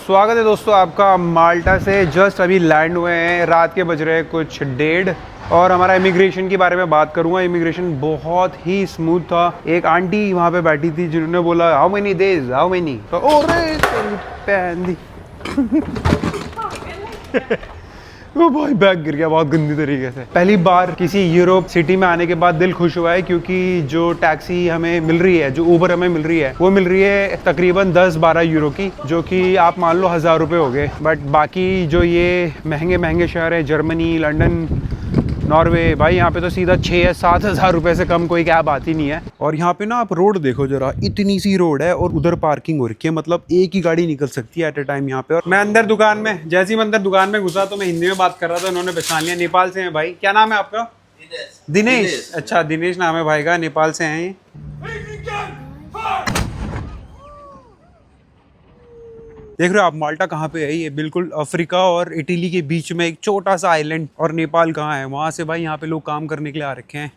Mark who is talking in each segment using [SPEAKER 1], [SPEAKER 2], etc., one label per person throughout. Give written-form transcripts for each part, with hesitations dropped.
[SPEAKER 1] स्वागत है दोस्तों आपका। माल्टा से जस्ट अभी लैंड हुए हैं, रात के बज रहे हैं कुछ 1:30 और हमारा इमिग्रेशन के बारे में बात करूंगा। इमिग्रेशन बहुत ही स्मूथ था। एक आंटी वहाँ पे बैठी थी जिन्होंने बोला how many days how many, तो वो भाई बैग गिर गया बहुत गंदी तरीके से। पहली बार किसी यूरोप सिटी में आने के बाद दिल खुश हुआ है, क्योंकि जो टैक्सी हमें मिल रही है, जो उबर हमें मिल रही है, वो मिल रही है तकरीबन 10-12 यूरो की, जो कि आप मान लो 1000 रुपये हो गए। बट बाकी जो ये महंगे महंगे शहर है, जर्मनी, लंदन, नॉर्वे, भाई यहाँ पे तो सीधा 6 या 7 हज़ार रुपये से कम कोई कैब आती नहीं है। और यहाँ पे ना आप रोड देखो जरा, इतनी सी रोड है और उधर पार्किंग हो रखी है, मतलब एक ही गाड़ी निकल सकती है एट ए टाइम यहाँ पे। और मैं अंदर दुकान में, जैसे ही मैं अंदर दुकान में घुसा तो मैं हिंदी में बात कर रहा था, उन्होंने पहचान लिया। नेपाल से हैं भाई। क्या नाम है आपका? दिनेश। अच्छा, दिनेश नाम है भाई का, नेपाल से हैं। देख रहे हो आप माल्टा कहाँ पे है? ये बिल्कुल अफ्रीका और इटली के बीच में एक छोटा सा आइलैंड। और नेपाल कहाँ है? वहां से भाई यहाँ पे लोग काम करने के लिए आ रखे हैं।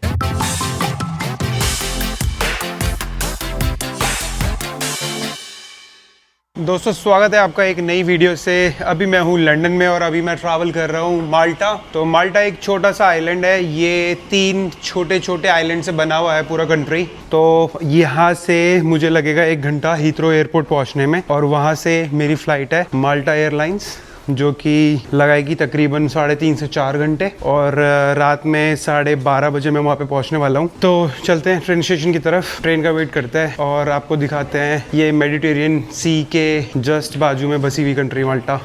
[SPEAKER 1] दोस्तों स्वागत है आपका एक नई वीडियो से। अभी मैं हूँ लंदन में और अभी मैं ट्रैवल कर रहा हूँ माल्टा। तो माल्टा एक छोटा सा आइलैंड है। ये 3 छोटे छोटे आइलैंड से बना हुआ है पूरा कंट्री। तो यहाँ से मुझे लगेगा 1 घंटा हीथ्रो एयरपोर्ट पहुँचने में, और वहाँ से मेरी फ़्लाइट है माल्टा एयरलाइंस, जो कि लगाएगी तकरीबन 3.5 से 4 घंटे। और रात में 12:30 बजे मैं वहाँ पे पहुँचने वाला हूँ। तो चलते हैं ट्रेन स्टेशन की तरफ, ट्रेन का वेट करते हैं और आपको दिखाते हैं ये मेडिटेरियन सी के जस्ट बाजू में बसी हुई कंट्री माल्टा।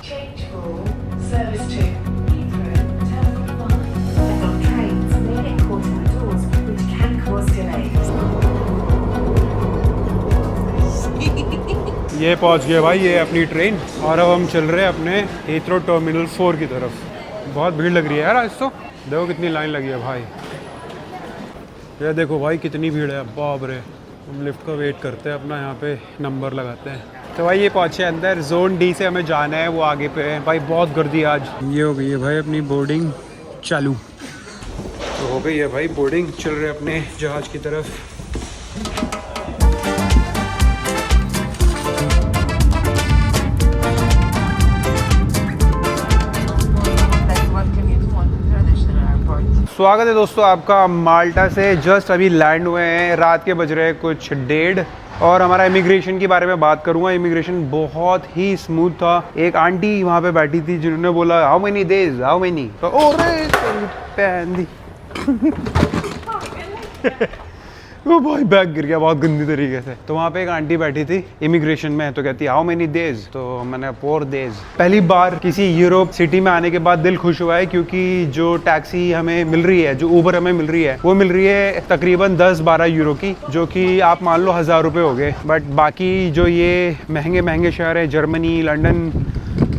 [SPEAKER 1] ये पहुंच गए भाई, ये अपनी ट्रेन। और अब हम चल रहे हैं अपने हीथ्रो टर्मिनल 4 की तरफ। बहुत भीड़ लग रही है यार आज तो। देखो कितनी लाइन लगी है भाई। ये देखो भाई कितनी भीड़ है, बाप रे। हम लिफ्ट का वेट करते हैं, अपना यहाँ पे नंबर लगाते हैं। तो भाई ये पहुँचे अंदर, जोन डी से हमें जाना है, वो आगे पे है भाई। बहुत गर्दी है आज। ये हो गई है भाई अपनी बोर्डिंग चालू। तो हो गई है भाई बोर्डिंग, चल रहे अपने जहाज़ की तरफ। स्वागत है दोस्तों आपका। माल्टा से जस्ट अभी लैंड हुए हैं, रात के बज रहे हैं कुछ 1:30 और हमारा इमिग्रेशन के बारे में बात करूंगा। इमिग्रेशन बहुत ही स्मूथ था। एक आंटी वहाँ पे बैठी थी जिन्होंने बोला how many days how many, तो वो भाई बैग गिर गया बहुत गंदी तरीके से। तो वहाँ पे एक आंटी बैठी थी इमिग्रेशन में, तो कहती हाउ मेनी डेज, तो मैंने 4 डेज। पहली बार किसी यूरोप सिटी में आने के बाद दिल खुश हुआ है, क्योंकि जो टैक्सी हमें मिल रही है, जो उबर हमें मिल रही है, वो मिल रही है तकरीबन 10-12 यूरो की, जो कि आप मान लो 1000 रुपये हो गए। बट बाकी जो ये महंगे महंगे शहर है, जर्मनी, लंदन,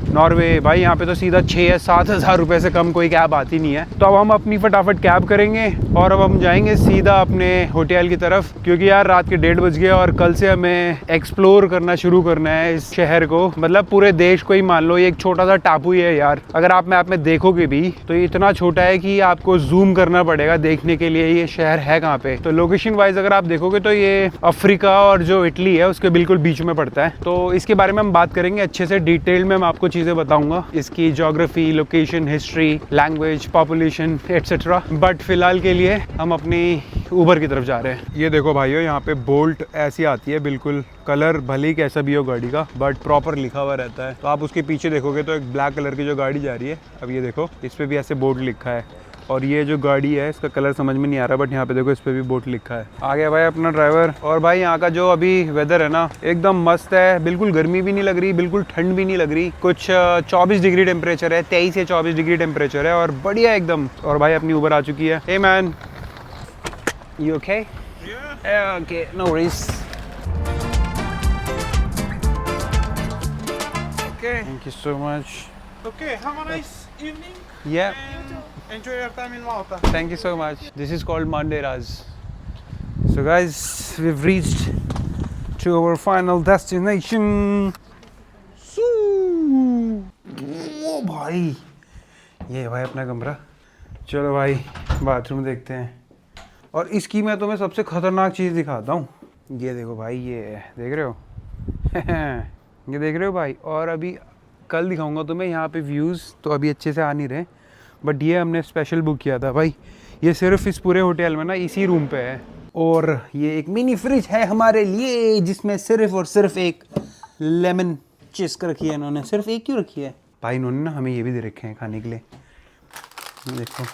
[SPEAKER 1] नॉर्वे, भाई यहाँ पे तो सीधा 6 या 7 हज़ार रुपये से कम कोई कैब आती नहीं है। तो अब हम अपनी फटाफट कैब करेंगे और अब हम जाएंगे सीधा अपने होटल की तरफ, क्योंकि यार रात के 1:30 बज गए और कल से हमें एक्सप्लोर करना शुरू करना है इस शहर को। मतलब पूरे देश को ही मान लो, ये एक छोटा सा टापू ही है यार। अगर आप मैप में देखोगे भी तो ये इतना छोटा है कि आपको जूम करना पड़ेगा देखने के लिए ये शहर है कहाँ पे। तो लोकेशन वाइज अगर आप देखोगे तो ये अफ्रीका और जो इटली है उसके बिल्कुल बीच में पड़ता है। तो इसके बारे में हम बात करेंगे अच्छे से, डिटेल में मैं आपको चीज़ें बताऊंगा, इसकी geography, location, history, language, population etcetera. But फिलहाल के लिए हम अपनी उबर की तरफ जा रहे हैं। ये देखो भाइयों, यहाँ पे बोल्ट ऐसी आती है, बिल्कुल कलर भले ही कैसा भी हो गाड़ी का, बट प्रॉपर लिखा हुआ रहता है। तो आप उसके पीछे देखोगे तो एक ब्लैक कलर की जो गाड़ी जा रही है, अब ये देखो इस पे भी ऐसे बोर्ड लिखा है। और ये जो गाड़ी है इसका कलर समझ में नहीं आ रहा, बट यहाँ पे देखो इस पे भी बोर्ड लिखा है। आ गया भाई अपना ड्राइवर। और भाई यहाँ का जो अभी वेदर है ना, एकदम मस्त है। बिल्कुल गर्मी भी नहीं लग रही, बिल्कुल ठंड भी नहीं लग रही। कुछ 24 डिग्री टेम्परेचर है, 23 से 24 डिग्री टेम्परेचर है और बढ़िया एकदम। और भाई अपनी उबर आ चुकी है। Hey man, you okay? Okay, no worries.
[SPEAKER 2] Okay.
[SPEAKER 1] Thank you so much.
[SPEAKER 2] Okay. Have a nice evening.
[SPEAKER 1] Yeah.
[SPEAKER 2] And enjoy your time in Malta.
[SPEAKER 1] Thank you so much. This is called Mandeiras. So guys, we've reached to our final destination. ओ भाई, ये है भाई अपना कमरा। चलो भाई bathroom देखते हैं। और इसकी मैं तुम्हें सबसे खतरनाक चीज़ दिखाता हूँ। ये देखो भाई, ये देख रहे हो? ये देख रहे हो भाई? और अभी कल दिखाऊंगा तुम्हें यहाँ पे व्यूज़, तो अभी अच्छे से आ नहीं रहे, बट ये हमने स्पेशल बुक किया था भाई। ये सिर्फ इस पूरे होटल में ना इसी रूम पे है। और ये एक मिनी फ्रिज है हमारे लिए, जिसमें सिर्फ और सिर्फ एक लेमन चिस्क रखी है इन्होंने। सिर्फ एक क्यों रखी है भाई? इन्होंने ना हमें ये भी दे रखे हैं खाने के लिए, देखो।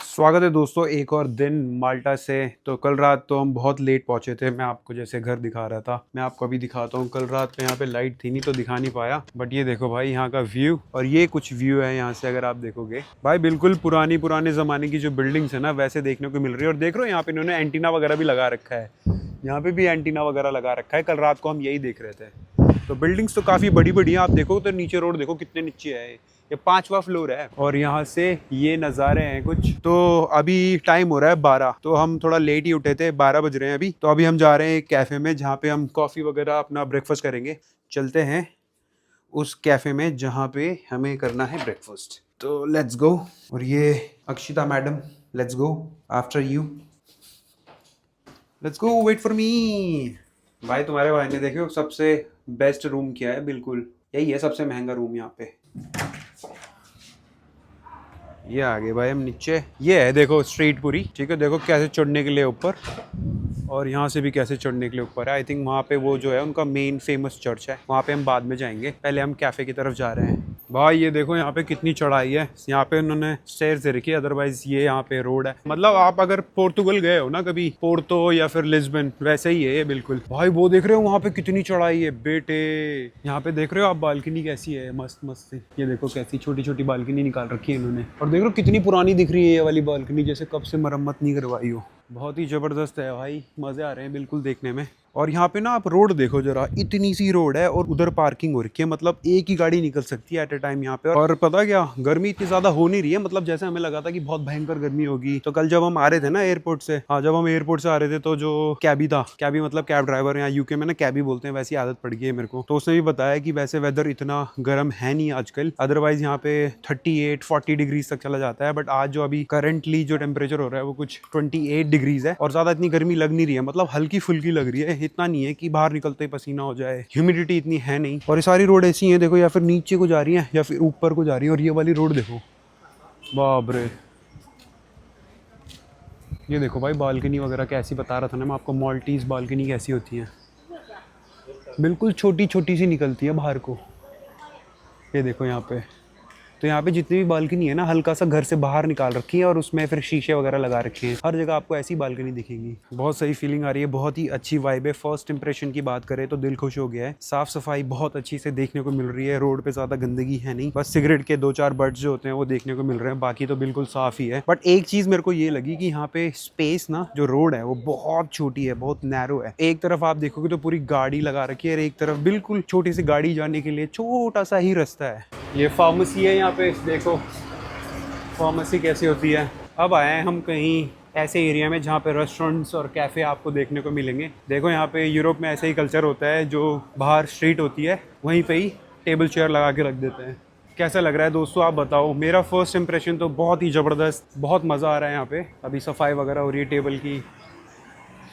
[SPEAKER 1] स्वागत है दोस्तों एक और दिन माल्टा से। तो कल रात तो हम बहुत लेट पहुंचे थे। मैं आपको जैसे घर दिखा रहा था, मैं आपको अभी दिखाता हूँ। कल रात में यहाँ पे लाइट थी नहीं तो दिखा नहीं पाया, बट ये देखो भाई यहाँ का व्यू। और ये कुछ व्यू है यहाँ से, अगर आप देखोगे भाई बिल्कुल पुराने ज़माने की जो बिल्डिंग्स है ना वैसे देखने को मिल रही है। और देख रहे हो यहाँ पे इन्होंने एंटीना वगैरह भी लगा रखा है, यहाँ पे भी एंटीना वगैरह लगा रखा है। कल रात को हम यही देख रहे थे। तो बिल्डिंग्स तो काफ़ी बड़ी बड़ी हैं। आप देखो तो नीचे रोड देखो कितने नीचे है, ये 5वां फ्लोर है। और यहाँ से ये नज़ारे हैं कुछ। तो अभी टाइम हो रहा है 12, तो हम थोड़ा लेट ही उठे थे, 12 बज रहे हैं अभी। तो अभी हम जा रहे हैं एक कैफ़े में जहाँ पे हम कॉफ़ी वगैरह अपना ब्रेकफास्ट करेंगे। चलते हैं उस कैफ़े में जहाँ पे हमें करना है ब्रेकफास्ट। तो लेट्स गो। और ये Akshita madam, let's go after you, let's go, wait for me. भाई तुम्हारे भाई ने देखो सबसे बेस्ट रूम किया है, बिल्कुल यही है सबसे महंगा रूम यहाँ पे। ये आ गए भाई हम नीचे। ये है देखो स्ट्रीट पूरी, ठीक है। देखो कैसे चढ़ने के लिए ऊपर, और यहाँ से भी कैसे चढ़ने के लिए ऊपर है। आई थिंक वहाँ पे वो जो है उनका मेन फेमस चर्च है, वहाँ पे हम बाद में जाएंगे। पहले हम कैफ़े की तरफ जा रहे हैं। भाई ये देखो यहाँ पे कितनी चढ़ाई है। यहाँ पे उन्होंने स्टेयर्स दे रखी है, अदरवाइज ये यहाँ पे रोड है। मतलब आप अगर पोर्तुगल गए हो ना कभी, पोर्तो या फिर लिस्बन, वैसे ही है ये बिल्कुल। भाई वो देख रहे हो वहाँ पे कितनी चढ़ाई है बेटे। यहाँ पे देख रहे हो आप बालकनी कैसी है, मस्त मस्त। ये देखो कैसी छोटी छोटी बालकनी निकाल रखी है इन्होंने। और देख रहे हो कितनी पुरानी दिख रही है ये वाली बालकनी, जैसे कब से मरम्मत नहीं करवाई हो। बहुत ही ज़बरदस्त है भाई, मज़े आ रहे हैं बिल्कुल देखने में। और यहाँ पे ना आप रोड देखो जरा, इतनी सी रोड है और उधर पार्किंग हो रखी है, मतलब एक ही गाड़ी निकल सकती है एट ए टाइम यहाँ पे। और पता क्या, गर्मी इतनी ज़्यादा हो नहीं रही है, मतलब जैसे हमें लगा था कि बहुत भयंकर गर्मी होगी। तो कल जब हम आ रहे थे ना एयरपोर्ट से, हाँ जब हम एयरपोर्ट से आ रहे थे, तो जो कैबी था, कैबी मतलब कैब ड्राइवर, यहाँ यूके में ना कैबी बोलते हैं, वैसी आदत पड़ गई है मेरे को। तो उसने भी बताया कि वैसे वेदर इतना गर्म है नहीं आजकल, अदरवाइज यहाँ पे 38-40 डिग्रीज तक चला जाता है। बट आज जो अभी करंटली जो टेम्परेचर हो रहा है वो कुछ 28 डिग्रीज है, और ज़्यादा इतनी गर्मी लग नहीं रही है, मतलब हल्की फुल्की लग रही है। इतना नहीं है कि बाहर निकलते ही पसीना हो जाए, ह्यूमिडिटी इतनी है नहीं। और ये सारी रोड ऐसी हैं देखो, या फिर नीचे को जा रही है या फिर ऊपर को जा रही है। और ये वाली रोड देखो, बाप रे। ये देखो भाई बालकनी वगैरह कैसी, बता रहा था ना मैं आपको, माल्टीज बालकनी कैसी होती है, बिल्कुल छोटी छोटी सी निकलती है बाहर को। ये देखो यहाँ पे, तो यहाँ पे जितनी भी बालकनी है ना, हल्का सा घर से बाहर निकाल रखी है और उसमें फिर शीशे वगैरह लगा रखे हैं। हर जगह आपको ऐसी बालकनी दिखेगी। बहुत सही फीलिंग आ रही है, बहुत ही अच्छी वाइब है। फर्स्ट इंप्रेशन की बात करें तो दिल खुश हो गया है। साफ सफाई बहुत अच्छी से देखने को मिल रही है, रोड पे ज़्यादा गंदगी है नहीं, बस सिगरेट के 2-4 बट्स जो होते हैं वो देखने को मिल रहे हैं, बाकी तो बिल्कुल साफ ही है। बट एक चीज़ मेरे को ये लगी कि यहाँ पे स्पेस ना, जो रोड है वो बहुत छोटी है, बहुत नैरो है। एक तरफ आप देखोगे तो पूरी गाड़ी लगा रखी है, और एक तरफ बिल्कुल छोटी सी गाड़ी जाने के लिए छोटा सा ही रास्ता है। ये फार्मेसी है यहाँ पे, देखो फार्मेसी कैसी होती है। अब आए हैं हम कहीं ऐसे एरिया में जहाँ पे रेस्टोरेंट्स और कैफ़े आपको देखने को मिलेंगे। देखो यहाँ पे यूरोप में ऐसे ही कल्चर होता है, जो बाहर स्ट्रीट होती है वहीं पे ही टेबल चेयर लगा के रख देते हैं। कैसा लग रहा है दोस्तों आप बताओ। मेरा फर्स्ट इंप्रेशन तो बहुत ही ज़बरदस्त, बहुत मज़ा आ रहा है यहाँ पे। अभी सफाई वगैरह हो रही है टेबल की,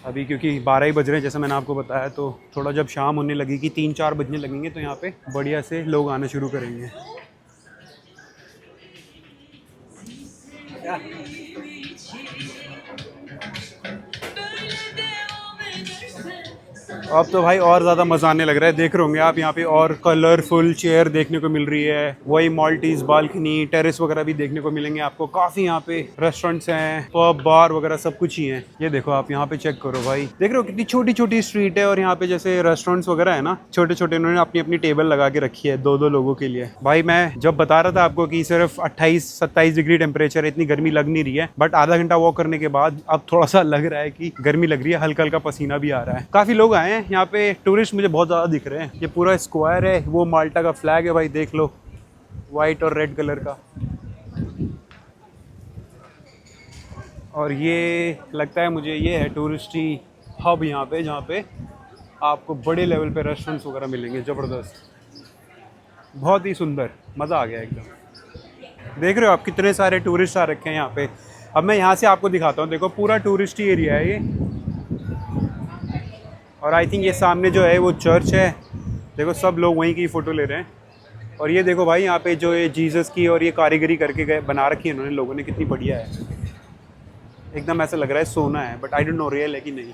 [SPEAKER 1] अभी क्योंकि 12 ही बज रहे हैं जैसा मैंने आपको बताया। तो थोड़ा जब शाम होने लगेगी, 3-4 बजने लगेंगे, तो यहाँ पे बढ़िया से लोग आना शुरू करेंगे। अब तो भाई और ज़्यादा मज़ा आने लग रहा है। देख रहे होंगे आप यहाँ पे और कलरफुल चेयर देखने को मिल रही है, वही माल्टीज बालकनी, टेरेस वगैरह भी देखने को मिलेंगे आपको। काफ़ी यहाँ पे रेस्टोरेंट्स हैं, पब बार वगैरह सब कुछ ही है। ये देखो आप यहाँ पे चेक करो भाई, देख रहे हो कितनी छोटी छोटी स्ट्रीट है। और यहाँ पे जैसे रेस्टोरेंट्स वगैरह है ना, छोटे छोटे, उन्होंने अपनी अपनी टेबल लगा के रखी है 2-2 लोगों के लिए। भाई मैं जब बता रहा था आपको कि सिर्फ 28-27 डिग्री टेम्परेचर, इतनी गर्मी लग नहीं रही है, बट आधा घंटा वॉक करने के बाद अब थोड़ा सा लग रहा है कि गर्मी लग रही है, हल्का हल्का पसीना भी आ रहा है। काफ़ी लोग आए हैं यहाँ पे, टूरिस्ट मुझे बहुत ज़्यादा दिख रहे हैं। ये पूरा स्क्वायर है, वो माल्टा का फ्लैग है भाई, देख लो, वाइट और रेड कलर का। और ये लगता है मुझे ये है टूरिस्टी हब यहाँ पे, जहाँ पे आपको बड़े लेवल पे रेस्टोरेंट्स वगैरह मिलेंगे। ज़बरदस्त, बहुत ही सुंदर, मज़ा आ गया एकदम। देख रहे हो आप कितने सारे टूरिस्ट आ रखे हैं यहाँ पे। अब मैं यहाँ से आपको दिखाता हूँ, देखो पूरा टूरिस्टी एरिया है ये। और आई थिंक ये सामने जो है वो चर्च है, देखो सब लोग वहीं की फ़ोटो ले रहे हैं। और ये देखो भाई यहाँ पे जो ये जीसस की और ये कारीगरी करके गए बना रखी है इन्होंने लोगों ने, कितनी बढ़िया है। एकदम ऐसा लग रहा है सोना है, but I don't know real है कि नहीं।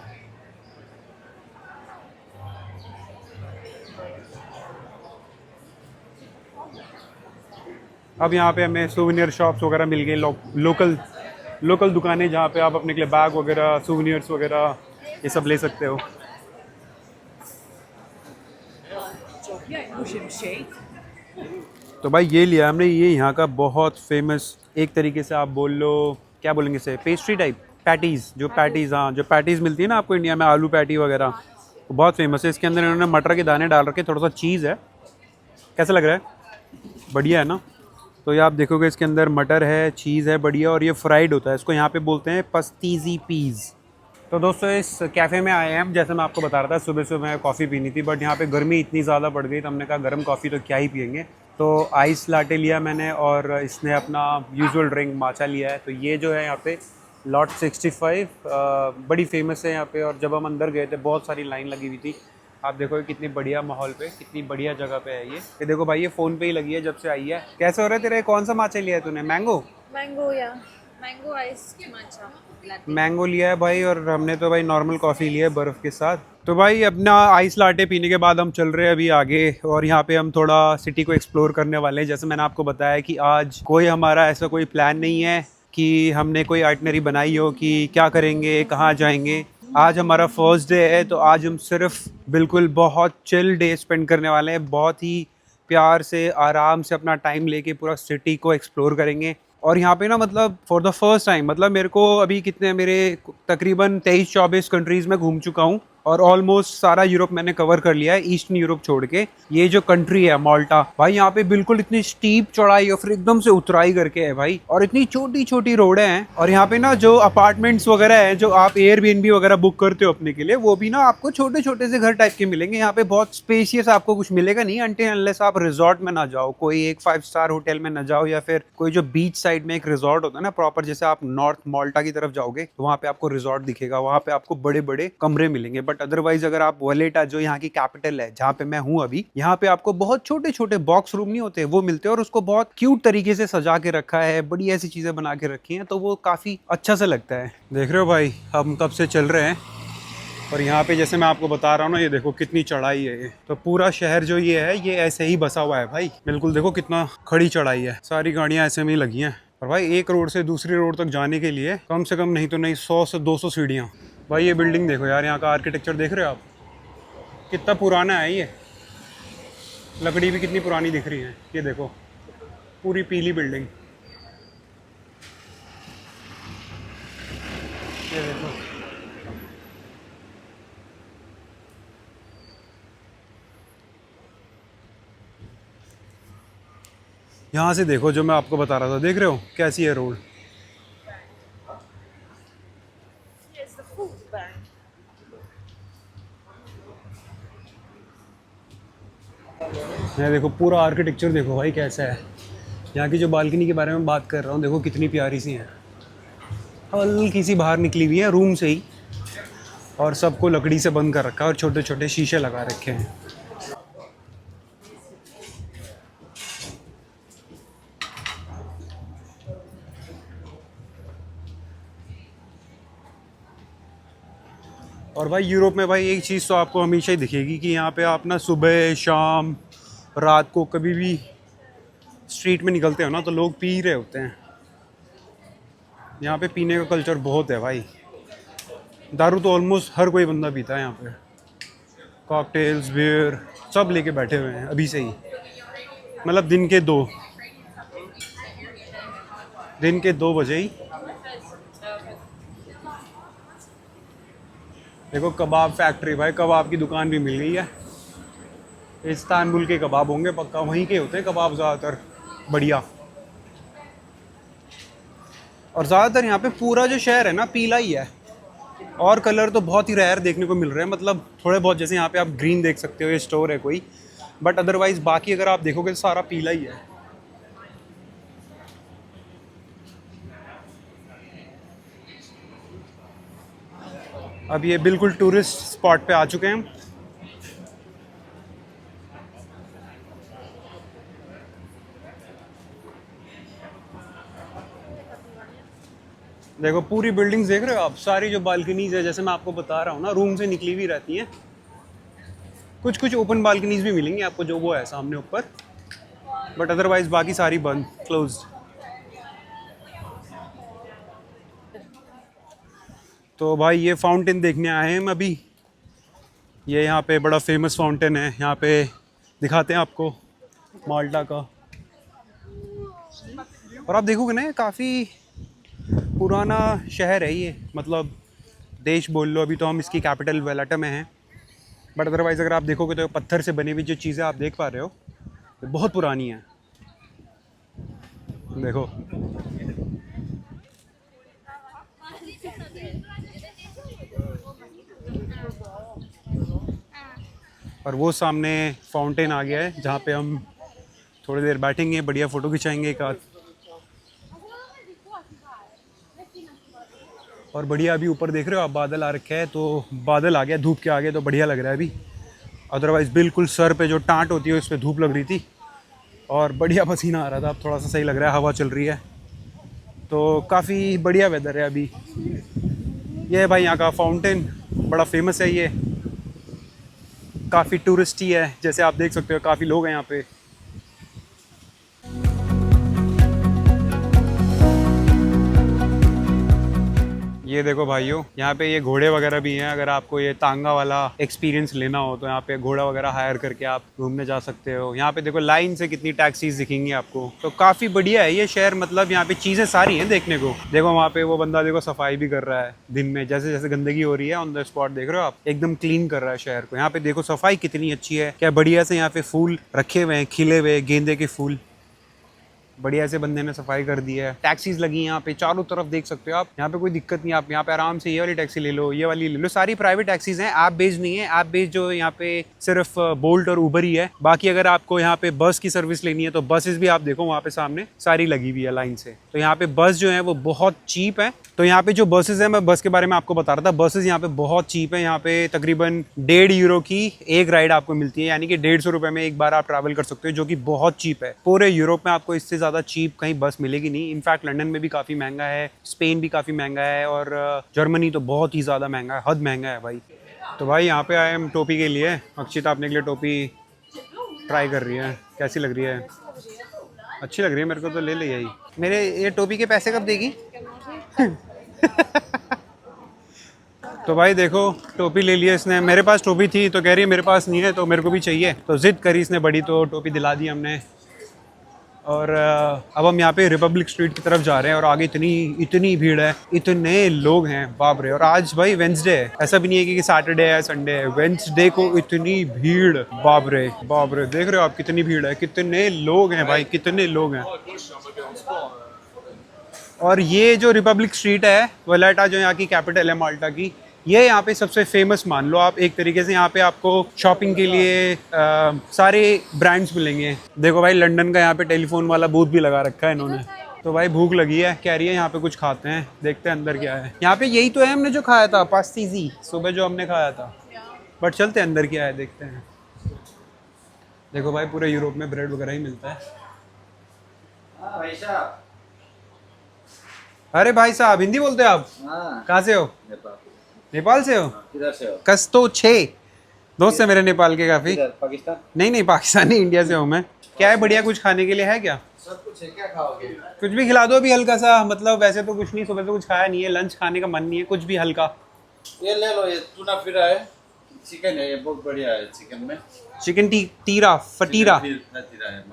[SPEAKER 1] अब यहाँ पे हमें सूवेनियर शॉप्स वगैरह मिल गई, लोकल दुकानें जहाँ पे आप अपने के लिए बैग वगैरह, सूवेनियर्स वगैरह ये सब ले सकते हो। तो भाई ये लिया हमने, ये यहाँ का बहुत फेमस, एक तरीके से आप बोल लो क्या बोलेंगे इसे, पेस्ट्री टाइप, पैटीज़, जो पैटीज़, हाँ जो पैटीज़ मिलती है ना आपको इंडिया में, आलू पैटी वगैरह, वो बहुत फेमस है। इसके अंदर इन्होंने मटर के दाने डाल रखे, थोड़ा सा चीज़ है। कैसा लग रहा है? बढ़िया है ना? तो ये आप देखोगे इसके अंदर मटर है, चीज़ है बढ़िया, और ये फ्राइड होता है। इसको यहाँ पे बोलते हैं पस्तीज़ी पीज़। तो दोस्तों इस कैफ़े में आए हैं हम, जैसे मैं आपको बता रहा था सुबह सुबह मैं कॉफ़ी पीनी थी, बट यहाँ पे गर्मी इतनी ज़्यादा बढ़ गई तो हमने कहा गर्म कॉफ़ी तो क्या ही पियेंगे। तो आइस लाटे लिया मैंने, और इसने अपना यूजुअल ड्रिंक माचा लिया है। तो ये जो है यहाँ पे लॉट 65 बड़ी फेमस है यहाँ पे। और जब हम अंदर गए थे बहुत सारी लाइन लगी हुई थी। आप देखो कितनी बढ़िया माहौल पे, कितनी बढ़िया जगह पे है ये देखो भाई, ये फ़ोन पे ही लगी है जब से आई है। कैसे हो रहा है तेरे, कौन सा माचा लिया है तूने? मैंगो
[SPEAKER 3] या मैंगो आइस माचा लाटे।
[SPEAKER 1] मैंगो लिया है भाई, और हमने तो भाई नॉर्मल कॉफ़ी लिया है बर्फ़ के साथ। तो भाई अपना आइस लाटे पीने के बाद हम चल रहे हैं अभी आगे, और यहाँ पे हम थोड़ा सिटी को एक्सप्लोर करने वाले हैं। जैसे मैंने आपको बताया कि आज कोई हमारा ऐसा कोई प्लान नहीं है कि हमने कोई आइटनरी बनाई हो कि क्या करेंगे, कहाँ जाएंगे। आज हमारा फर्स्ट डे है, तो आज हम सिर्फ बिल्कुल बहुत चिल डे स्पेंड करने वाले हैं। बहुत ही प्यार से, आराम से अपना टाइम लेके पूरा सिटी को एक्सप्लोर करेंगे। और यहाँ पे ना मतलब फॉर द फर्स्ट टाइम, मतलब मेरे को अभी कितने, मेरे तकरीबन 23-24 कंट्रीज़ में घूम चुका हूँ, और ऑलमोस्ट सारा यूरोप मैंने कवर कर लिया है, ईस्टर्न यूरोप छोड़ के। ये जो कंट्री है माल्टा भाई, यहाँ पे बिल्कुल इतनी स्टीप चढ़ाई और फिर एकदम से उतराई करके है भाई, और इतनी छोटी छोटी रोडें हैं। और यहाँ पे ना जो अपार्टमेंट्स वगैरह हैं, जो आप एयरबीएनबी वगैरह बुक करते हो अपने के लिए, वो भी ना आपको छोटे छोटे से घर टाइप के मिलेंगे। यहाँ पे बहुत स्पेशियस आपको कुछ मिलेगा नहीं, अनटिल अनलेस आप रिजॉर्ट में ना जाओ, कोई एक 5 स्टार होटल में ना जाओ, या फिर कोई जो बीच साइड में एक रिजॉर्ट होता है ना प्रॉपर, जैसे आप नॉर्थ माल्टा की तरफ जाओगे तो वहाँ पे आपको रिजॉर्ट दिखेगा, वहाँ पे आपको बड़े बड़े कमरे मिलेंगे। बट अदरवाइज अगर आप वलेटा, जो यहाँ की कैपिटल है जहाँ पे मैं हूँ अभी, यहाँ पे आपको बहुत छोटे छोटे बॉक्स रूम नहीं होते, वो मिलते हैं, और उसको बहुत क्यूट तरीके से सजा के रखा है, बड़ी ऐसी चीजें बना के रखी हैं, तो वो काफी अच्छा सा लगता है। देख रहे हो भाई हम कब से चल रहे हैं, और यहाँ पे जैसे मैं आपको बता रहा हूँ ना, ये देखो कितनी चढ़ाई है ये। तो पूरा शहर जो ये है, ये ऐसे ही बसा हुआ है भाई, बिल्कुल देखो कितना खड़ी चढ़ाई है, सारी गाड़ियाँ ऐसे में ही लगी हैं। और भाई एक रोड से दूसरी रोड तक जाने के लिए कम से कम नहीं तो नहीं 100 से 200 सीढ़ियाँ। भाई ये बिल्डिंग देखो यार, यहाँ का आर्किटेक्चर देख रहे हो आप, कितना पुराना है ये। लकड़ी भी कितनी पुरानी दिख रही है, ये देखो पूरी पीली बिल्डिंग, ये देखो। यहाँ से देखो जो मैं आपको बता रहा था, देख रहे हो कैसी है रोड। ये देखो पूरा आर्किटेक्चर देखो भाई कैसा है। यहाँ की जो बालकनी के बारे में बात कर रहा हूँ, देखो कितनी प्यारी सी है, हल्की सी बाहर निकली हुई है रूम से ही, और सबको लकड़ी से बंद कर रखा है, और छोटे छोटे शीशे लगा रखे हैं। और भाई यूरोप में भाई एक चीज़ तो आपको हमेशा ही दिखेगी कि यहाँ पे आप ना सुबह शाम रात को कभी भी स्ट्रीट में निकलते हो ना, तो लोग पी रहे होते हैं। यहाँ पे पीने का कल्चर बहुत है भाई, दारू तो ऑलमोस्ट हर कोई बंदा पीता है यहाँ पे, कॉकटेल्स बियर सब लेके बैठे हुए हैं अभी से ही, मतलब दिन के 2 बजे ही। देखो कबाब फैक्ट्री भाई, कबाब की दुकान भी मिल गई है। इस्तांबुल के कबाब होंगे पक्का, वहीं के होते हैं कबाब ज़्यादातर बढ़िया। और ज़्यादातर यहाँ पे पूरा जो शहर है ना पीला ही है, और कलर तो बहुत ही रेयर देखने को मिल रहे हैं, मतलब थोड़े बहुत, जैसे यहाँ पे आप ग्रीन देख सकते हो, ये स्टोर है कोई, बट अदरवाइज बाकी अगर आप देखोगे तो सारा पीला ही है। अब ये बिल्कुल टूरिस्ट स्पॉट पे आ चुके हैं हम। देखो पूरी बिल्डिंग्स देख रहे हो आप, सारी जो बालकनीज है जैसे मैं आपको बता रहा हूँ ना, रूम से निकली हुई रहती हैं। कुछ कुछ ओपन बालकनीज भी मिलेंगी आपको, जो वो है सामने ऊपर, बट अदरवाइज बाकी सारी बंद, क्लोज्ड। तो भाई ये फाउंटेन देखने आए हैं हम अभी। ये यहाँ पे बड़ा फेमस फाउंटेन है, यहाँ पे दिखाते हैं आपको माल्टा का। और आप देखोगे ना, काफ़ी पुराना शहर है ये, मतलब देश बोल लो। अभी तो हम इसकी कैपिटल वेलाटा में हैं, बट अदरवाइज़ अगर आप देखोगे तो पत्थर से बनी हुई जो चीज़ें आप देख पा रहे हो, ये बहुत पुरानी है। देखो और वो सामने फाउंटेन आ गया है, जहाँ पे हम थोड़ी देर बैठेंगे, बढ़िया फ़ोटो खिंचाएंगे एक आध। और बढ़िया अभी ऊपर देख रहे हो आप, बादल आ रखे हैं, तो बादल आ गया धूप के आगे, तो बढ़िया लग रहा है अभी। अदरवाइज़ बिल्कुल सर पे जो टाँट होती है उस पर धूप लग रही थी और बढ़िया पसीना आ रहा था। अब थोड़ा सा सही लग रहा है, हवा चल रही है, तो काफ़ी बढ़िया वेदर है अभी। ये है भाई यहाँ का फाउंटेन, बड़ा फेमस है ये, काफ़ी टूरिस्टी है, जैसे आप देख सकते हो काफ़ी लोग हैं यहाँ पे। ये देखो भाइयों, यहाँ पे ये घोड़े वगैरह भी हैं। अगर आपको ये तांगा वाला एक्सपीरियंस लेना हो तो यहाँ पे घोड़ा वगैरह हायर करके आप घूमने जा सकते हो। यहाँ पे देखो लाइन से कितनी टैक्सीज दिखेंगी आपको, तो काफ़ी बढ़िया है ये शहर। मतलब यहाँ पे चीज़ें सारी हैं देखने को। देखो वहाँ पे वो बंदा देखो सफाई भी कर रहा है दिन में, जैसे जैसे गंदगी हो रही है ऑन द स्पॉट देख रहे हो आप, एकदम क्लीन कर रहा है शहर को। यहाँ पे देखो सफाई कितनी अच्छी है, क्या बढ़िया से यहाँ पे फूल रखे हुए हैं, खिले हुए गेंदे के फूल, बढ़िया से बंदे ने सफाई कर दी है। टैक्सीज लगी हैं यहाँ पे चारों तरफ, देख सकते हो आप। यहाँ पे कोई दिक्कत नहीं, आप यहाँ पे आराम से ये वाली टैक्सी ले लो, ये वाली ले लो। सारी प्राइवेट टैक्सीज हैं, ऐप बेस्ड नहीं है। ऐप बेस्ड जो यहाँ पे सिर्फ बोल्ट और उबर ही है। बाकी अगर आपको यहाँ पे बस की सर्विस लेनी है तो बसेस भी आप देखो वहाँ पे सामने सारी लगी हुई है लाइन से। तो यहाँ पे बस जो है वो बहुत चीप है। तो यहाँ पे जो बसेस है, मैं बस के बारे में आपको बता रहा था, बसेस यहाँ पे बहुत चीप है। यहाँ पे तकरीबन 1.5 यूरो की एक राइड आपको मिलती है, यानी कि 150 रुपए में एक बार आप ट्रैवल कर सकते हो, जो कि बहुत चीप है। पूरे यूरोप में आपको इससे ज़्यादा चीप कहीं बस मिलेगी नहीं। इनफैक्ट लंदन में भी काफ़ी महंगा है, स्पेन भी काफ़ी महंगा है, और जर्मनी तो बहुत ही ज़्यादा महंगा है, हद महंगा है भाई। तो भाई यहाँ पे आए हम टोपी के लिए। अक्षिता अपने के लिए टोपी ट्राई कर रही है, कैसी लग रही है? अच्छी लग रही है, मेरे को तो ले ली यही। मेरे ये टोपी के पैसे कब देगी? तो भाई देखो टोपी ले लिया इसने। मेरे पास टोपी थी तो कह रही है मेरे पास नहीं है, तो मेरे को भी चाहिए, तो जिद करी इसने बड़ी, तो टोपी दिला दी हमने। और अब हम यहाँ पे रिपब्लिक स्ट्रीट की तरफ जा रहे हैं, और आगे इतनी भीड़ है, इतने लोग हैं, बाप रे। और आज भाई वेंसडे है, ऐसा भी नहीं है कि सैटरडे है संडे है, वेंसडे को इतनी भीड़, बाप रे बाप रे। देख रहे हो आप कितनी भीड़ है, कितने लोग हैं भाई, कितने लोग हैं। और ये जो रिपब्लिक स्ट्रीट है वेलाटा, जो यहाँ की कैपिटल है माल्टा की, ये यहाँ पे सबसे फेमस मान लो आप एक तरीके से। यहाँ पे आपको शॉपिंग के लिए सारे ब्रांड्स मिलेंगे। देखो भाई लंदन का यहाँ पे टेलीफोन वाला बूथ भी लगा रखा है इन्होंने। तो भाई भूख लगी है, कह रही है यहाँ पे कुछ खाते हैं, देखते हैं अंदर क्या है। यहाँ पे यही तो है हमने जो खाया था, पास्तीजी सुबह जो हमने खाया था, बट चलते हैं अंदर क्या है, देखते हैं। देखो भाई पूरे यूरोप में ब्रेड वगैरह ही मिलता है। अरे भाई साहब हिंदी बोलते हैं आप? कहाँ से हो? नेपाल से हो?
[SPEAKER 4] किधर से हो?
[SPEAKER 1] कस्तो 6 दोस्त है मेरे नेपाल के काफी।
[SPEAKER 4] पाकिस्तान?
[SPEAKER 1] नहीं पाकिस्तानी, इंडिया से हूँ मैं। क्या है बढ़िया कुछ खाने के लिए है क्या?
[SPEAKER 4] सब कुछ है, क्या खाओगे?
[SPEAKER 1] कुछ भी खिला दो अभी हल्का सा। मतलब वैसे तो कुछ नहीं, सुबह से कुछ खाया नहीं है, लंच खाने का मन नहीं है, कुछ भी हल्का।
[SPEAKER 4] ये ले लो, ये टूना फिरा है, चिकन है, ये बहुत बढ़िया है। चिकन में
[SPEAKER 1] चिकन तीरा फटीरा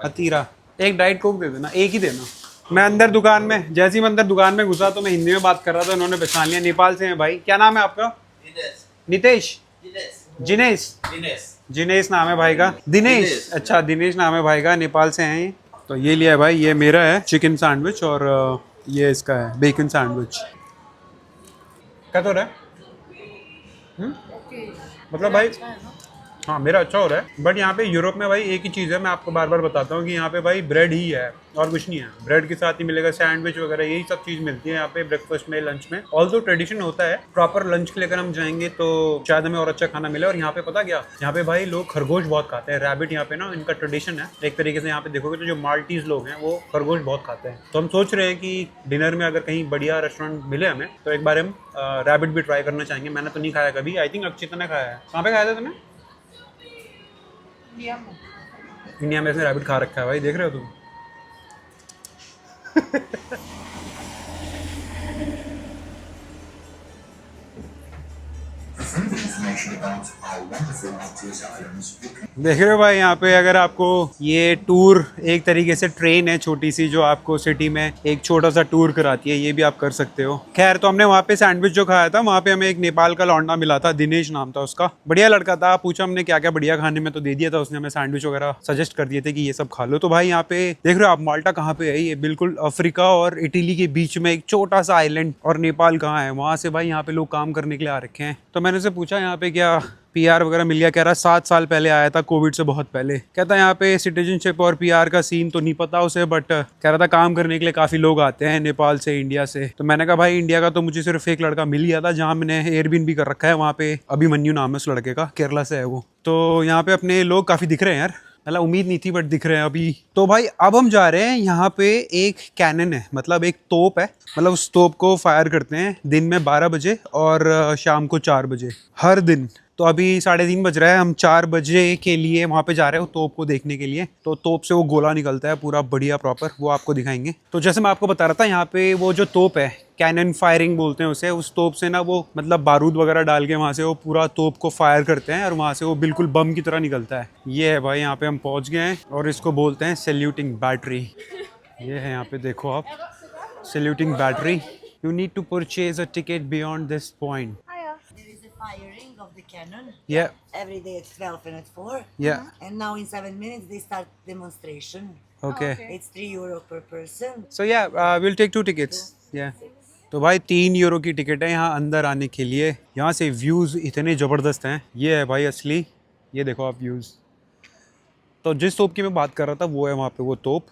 [SPEAKER 4] हतीरा।
[SPEAKER 1] एक डाइट कोक दे देना, एक ही देना। मैं अंदर दुकान में, जैसे ही मैं अंदर दुकान में घुसा तो मैं हिंदी में बात कर रहा था, उन्होंने पहचान लिया। नेपाल से हैं भाई। क्या नाम है आपका? नितेश? जिनेश नाम है भाई का। दिनेश, अच्छा दिनेश नाम है भाई का, नेपाल से हैं ये। तो ये लिया है भाई, ये मेरा है चिकन सैंडविच, और ये इसका है बेकन सैंडविच। क्या तो रहा है? मतलब भाई हाँ मेरा अच्छा हो रहा है, बट यहाँ पे यूरोप में भाई एक ही चीज़ है, मैं आपको बार बार बताता हूँ कि यहाँ पे भाई ब्रेड ही है और कुछ नहीं है। ब्रेड के साथ ही मिलेगा सैंडविच वगैरह, यही सब चीज़ मिलती है यहाँ पे ब्रेकफास्ट में, लंच में। ऑल्दो ट्रेडिशन होता है, प्रॉपर लंच के लिए अगर हम जाएंगे तो शायद हमें और अच्छा खाना मिले। और यहाँ पे पता क्या, यहाँ पे भाई लोग खरगोश बहुत खाते हैं, रैबिट यहाँ पे ना इनका ट्रेडिशन है एक तरीके से। यहाँ पे देखोगे तो जो माल्टीज लोग हैं वो खरगोश बहुत खाते हैं। तो हम सोच रहे हैं कि डिनर में अगर कहीं बढ़िया रेस्टोरेंट मिले हमें तो एक बार हम रैबिट भी ट्राई करना चाहेंगे। मैंने तो नहीं खाया कभी, आई थिंक अक्षित ने खाया है। कहाँ पे खाया था तुमने? इंडिया में इसने रैबिट खा रखा है भाई, देख रहे हो तुम? देख रहे हो भाई, यहाँ पे अगर आपको ये टूर एक तरीके से ट्रेन है छोटी सी जो आपको सिटी में एक छोटा सा टूर कराती है, ये भी आप कर सकते हो। खैर तो हमने वहाँ पे सैंडविच जो खाया था, वहाँ पे हमें एक नेपाल का लौंडा मिला था, दिनेश नाम था उसका, बढ़िया लड़का था। पूछा हमने क्या क्या बढ़िया खाने में, तो दे दिया था उसने हमें सैंडविच वगैरह सजेस्ट कर दिए थे कि ये सब खा लो। तो भाई यहाँ पे देख रहे हो आप, माल्टा कहाँ पे है, ये बिल्कुल अफ्रीका और इटली के बीच में एक छोटा सा आइलैंड। और नेपाल कहाँ है, वहाँ से भाई यहाँ पे लोग काम करने के लिए आ रखे हैं। तो मैंने उसे पूछा यहाँ पे क्या पीआर वगैरह मिल गया, कह रहा 7 साल पहले आया था, कोविड से बहुत पहले। कहता यहाँ पे सिटीजनशिप और पीआर का सीन तो नहीं पता उसे, बट कह रहा था काम करने के लिए काफ़ी लोग आते हैं नेपाल से, इंडिया से। तो मैंने कहा भाई इंडिया का तो मुझे सिर्फ एक लड़का मिल गया था जहाँ मैंने एयरबिन कर रखा है, वहाँ पे अभिमन्यु नाम है उस लड़के का, केरला से है वो। तो यहाँ पे अपने लोग काफ़ी दिख रहे हैं यार, मतलब उम्मीद नहीं थी बट दिख रहे हैं अभी। तो भाई अब हम जा रहे हैं, यहाँ पे एक कैनन है, मतलब एक तोप है, मतलब उस तोप को फायर करते हैं दिन में 12 बजे और शाम को 4 बजे हर दिन। तो अभी 3:30 बज रहा है, हम 4 बजे के लिए वहाँ पे जा रहे हो तोप को देखने के लिए। तो तोप से वो गोला निकलता है पूरा बढ़िया प्रॉपर, वो आपको दिखाएंगे। तो जैसे मैं आपको बता रहा था, यहाँ पे वो जो तोप है, कैनन फायरिंग बोलते हैं उसे, उस तोप से ना वो मतलब बारूद वगैरह डाल के वहाँ से वो पूरा तोप को फायर करते हैं और वहाँ से वो बिल्कुल बम की तरह निकलता है। ये है भाई, यहाँ पे हम पहुँच गए हैं और इसको बोलते हैं सैल्यूटिंग बैटरी। ये है यहाँ पे देखो आप, saluting battery. You need to purchase a ticket beyond this point.
[SPEAKER 5] There is a firing of the cannon.
[SPEAKER 1] Yeah.
[SPEAKER 5] Every day at 12 and at 4.
[SPEAKER 1] Yeah.
[SPEAKER 5] And now in 7 minutes they start demonstration.
[SPEAKER 1] Okay.
[SPEAKER 5] It's €3 per person.
[SPEAKER 1] So yeah, we'll take 2 tickets. Yeah. तो भाई 3 euro की ticket है यहाँ अंदर आने के लिए। यहाँ से व्यूज़ इतने ज़बरदस्त हैं। ये है भाई असली, ये देखो आप व्यूज़। तो जिस तोप की मैं बात कर रहा था वो है वहाँ पे वो तोप।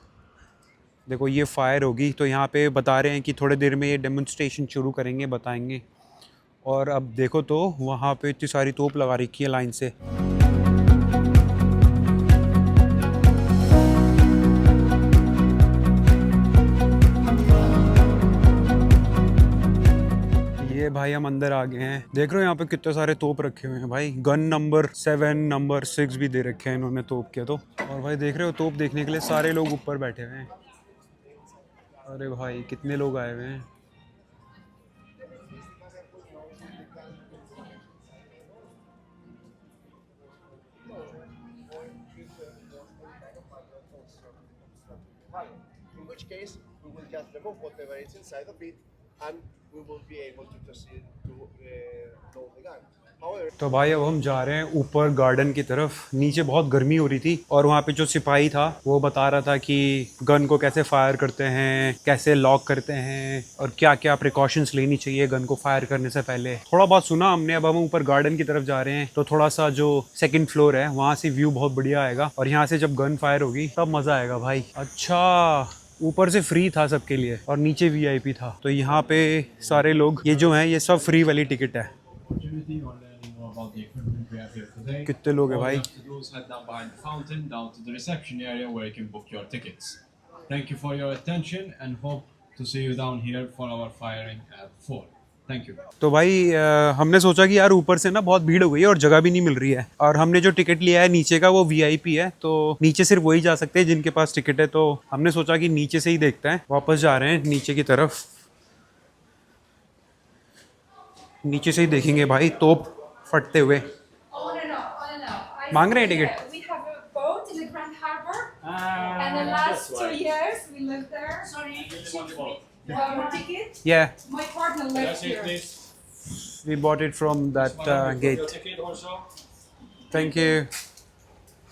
[SPEAKER 1] देखो ये फायर होगी, तो यहाँ पे बता रहे हैं कि थोड़ी देर में ये डेमोन्स्ट्रेशन शुरू करेंगे, बताएंगे। और अब देखो तो वहाँ पे इतनी सारी तोप लगा रखी है लाइन से। ये भाई हम अंदर आ गए हैं, देख रहे हो यहाँ पे कितने सारे तोप रखे हुए हैं भाई। गन नंबर 7 नंबर 6 भी दे रखे हैं इन्होंने तोप के। तो और भाई देख रहे हो तोप देखने के लिए सारे लोग ऊपर बैठे हुए हैं। अरे भाई कितने लोग आए हुए हैं।
[SPEAKER 6] In which case we will just remove whatever is inside of it and we will be able to proceed to load the gun. However,
[SPEAKER 1] तो भाई अब हम जा रहे हैं ऊपर गार्डन की तरफ। नीचे बहुत गर्मी हो रही थी और वहाँ पे जो सिपाही था वो बता रहा था कि गन को कैसे फायर करते हैं, कैसे लॉक करते हैं और क्या क्या प्रिकॉशंस लेनी चाहिए गन को फायर करने से पहले। थोड़ा बहुत सुना हमने। अब हम ऊपर गार्डन की तरफ जा रहे हैं तो थोड़ा सा जो 2nd फ्लोर है वहाँ से व्यू बहुत बढ़िया आएगा और यहाँ से जब गन फायर होगी तब मज़ा आएगा भाई। अच्छा, ऊपर से फ्री था सबके लिए और नीचे VIP था। तो यहाँ पे सारे लोग ये जो हैं ये सब फ्री वाली टिकट है। कितने लोग हैं भाई?
[SPEAKER 7] Head down behind the fountain, down to the reception area where you can book your tickets. Thank you for your attention and hope to see you down here for our firing at 4. Thank you.
[SPEAKER 1] तो भाई हमने सोचा कि यार ऊपर से ना बहुत भीड़ हो गई है और जगह भी नहीं मिल रही है, और हमने जो टिकट लिया है नीचे का वो VIP है, तो नीचे सिर्फ वही जा सकते हैं जिनके पास टिकट है। तो हमने सोचा कि नीचे से ही देखते हैं। वापस जा रहे हैं नीचे की तरफ, नीचे से ही देखेंगे भाई तोप फटते हुए। मांग रहे हैं ticket.
[SPEAKER 3] We have a boat in the Grand Harbor, and the last 2 years we lived there. Sorry, one more ticket.
[SPEAKER 1] Yeah,
[SPEAKER 3] My partner lives here.
[SPEAKER 1] we bought it from that gate. Thank you.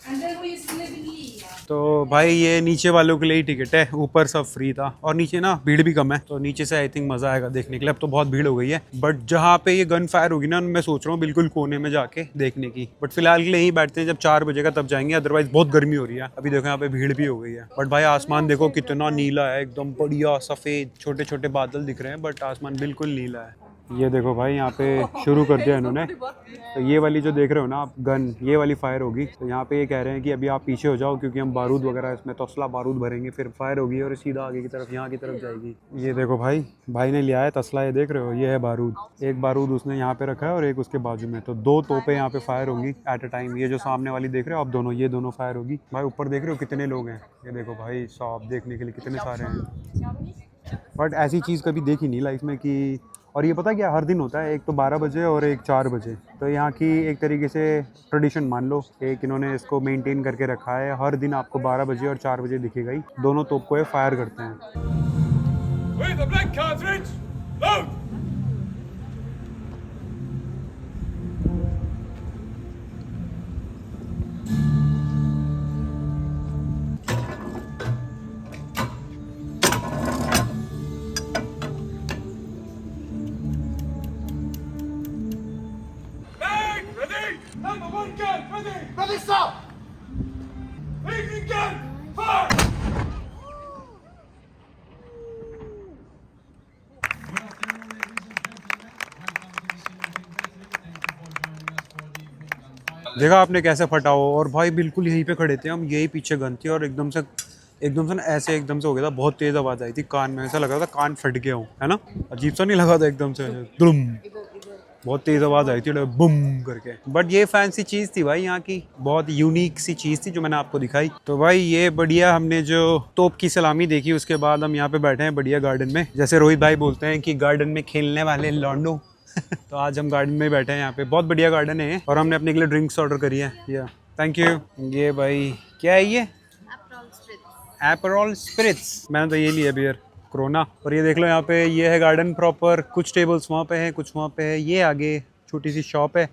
[SPEAKER 3] And then we used to live in Lee.
[SPEAKER 1] तो भाई ये नीचे वालों के लिए ही ticket है, ऊपर सब फ्री था और नीचे ना भीड़ भी कम है, तो नीचे से आई थिंक मजा आएगा देखने के लिए। अब तो बहुत भीड़ हो गई है, बट जहाँ पे ये गन फायर होगी ना, मैं सोच रहा हूँ बिल्कुल कोने में जाके देखने की। बट फिलहाल के लिए यहीं बैठते हैं, जब 4 बजे का तब जाएंगे, अदरवाइज बहुत गर्मी हो रही है। अभी देखो यहाँ पे भीड़ भी हो गई है। बट भाई आसमान देखो कितना नीला है, एकदम बढ़िया सफेद, छोटे छोटे बादल दिख रहे हैं बट आसमान बिल्कुल नीला है। ये देखो भाई यहाँ पे शुरू कर दिया इन्होंने। तो ये वाली जो देख रहे हो ना आप गन, ये वाली फायर होगी। तो यहाँ पे ये कह रहे हैं कि अभी आप पीछे हो जाओ, क्योंकि हम बारूद वगैरह इसमें तसला बारूद भरेंगे, फिर फायर होगी और सीधा आगे की तरफ यहाँ की तरफ जाएगी। ये देखो भाई ने लिया है तसला, ये देख रहे हो, ये है बारूद। एक बारूद उसने यहाँ पे रखा है और एक उसके बाजू में। तो 2 तोपें यहाँ पे फायर होंगी एट अ टाइम। ये जो सामने वाली देख रहे हो आप दोनों, ये दोनों फायर होगी। भाई ऊपर देख रहे हो कितने लोग हैं, ये देखो भाई साहब, देखने के लिए कितने सारे हैं। बट ऐसी चीज़ कभी देखी नहीं लाइफ में कि, और ये पता क्या हर दिन होता है, एक तो 12 बजे और एक 4 बजे। तो यहाँ की एक तरीके से ट्रेडिशन मान लो, एक इन्होंने इसको मेंटेन करके रखा है। हर दिन आपको 12 बजे और 4 बजे दिखेगा ही, दोनों तोप को ये फायर करते हैं।
[SPEAKER 6] Ready, stop!
[SPEAKER 1] देखा आपने कैसे फटा हो। और भाई बिल्कुल यहीं पे खड़े थे हम, यही पीछे गन थी और एकदम से ना ऐसे एकदम से हो गया था, बहुत तेज आवाज आई थी कान में, ऐसा लगा था कान फट गया हूँ, है ना। अजीब सा नहीं लगा था एकदम से, दुम, बहुत तेज आवाज आई थी बुम करके। बट ये फैंसी चीज थी भाई यहाँ की, बहुत यूनिक सी चीज थी जो मैंने आपको दिखाई। तो भाई ये बढ़िया, हमने जो तोप की सलामी देखी उसके बाद हम यहाँ पे बैठे हैं बढ़िया गार्डन में। जैसे रोहित भाई बोलते हैं कि गार्डन में खेलने वाले लौंडो तो आज हम गार्डन में बैठे हैं यहाँ पे, बहुत बढ़िया गार्डन है। और हमने अपने के लिए ड्रिंक्स ऑर्डर करी है। या थैंक यू। ये भाई क्या है, ये एपरॉल स्पिरिट्स, मैंने तो ये लिया बियर कोरोना। और ये देख लो यहाँ पे, ये है गार्डन प्रॉपर, कुछ टेबल्स वहाँ पे हैं, कुछ वहाँ पे है। ये आगे छोटी सी शॉप है,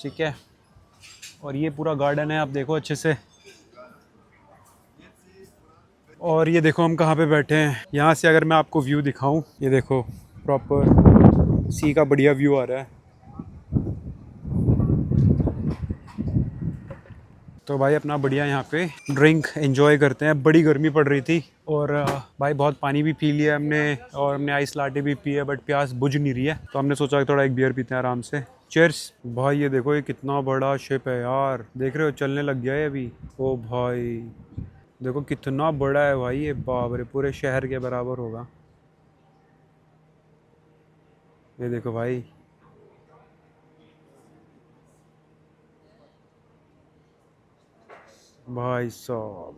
[SPEAKER 1] ठीक है। और ये पूरा गार्डन है, आप देखो अच्छे से। और ये देखो हम कहाँ पे बैठे हैं। यहाँ से अगर मैं आपको व्यू दिखाऊं, ये देखो प्रॉपर सी का बढ़िया व्यू आ रहा है। तो भाई अपना बढ़िया यहाँ पे ड्रिंक एंजॉय करते हैं। बड़ी गर्मी पड़ रही थी और भाई बहुत पानी भी पी लिया हमने, और हमने आइस लाटे भी पी है, बट प्यास बुझ नहीं रही है, तो हमने सोचा थोड़ा एक बियर पीते हैं आराम से। चीयर्स। भाई ये देखो ये कितना बड़ा शिप है यार, देख रहे हो चलने लग गया है अभी। ओ भाई देखो कितना बड़ा है भाई ये, बाप रे, पूरे शहर के बराबर होगा। ये देखो भाई, भाई साहब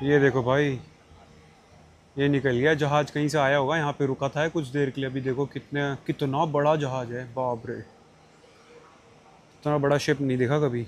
[SPEAKER 1] ये देखो भाई, ये निकल गया जहाज, कहीं से आया होगा, यहाँ पे रुका था कुछ देर के लिए। अभी देखो कितना बड़ा जहाज है, बाप रे, इतना बड़ा शिप नहीं देखा कभी।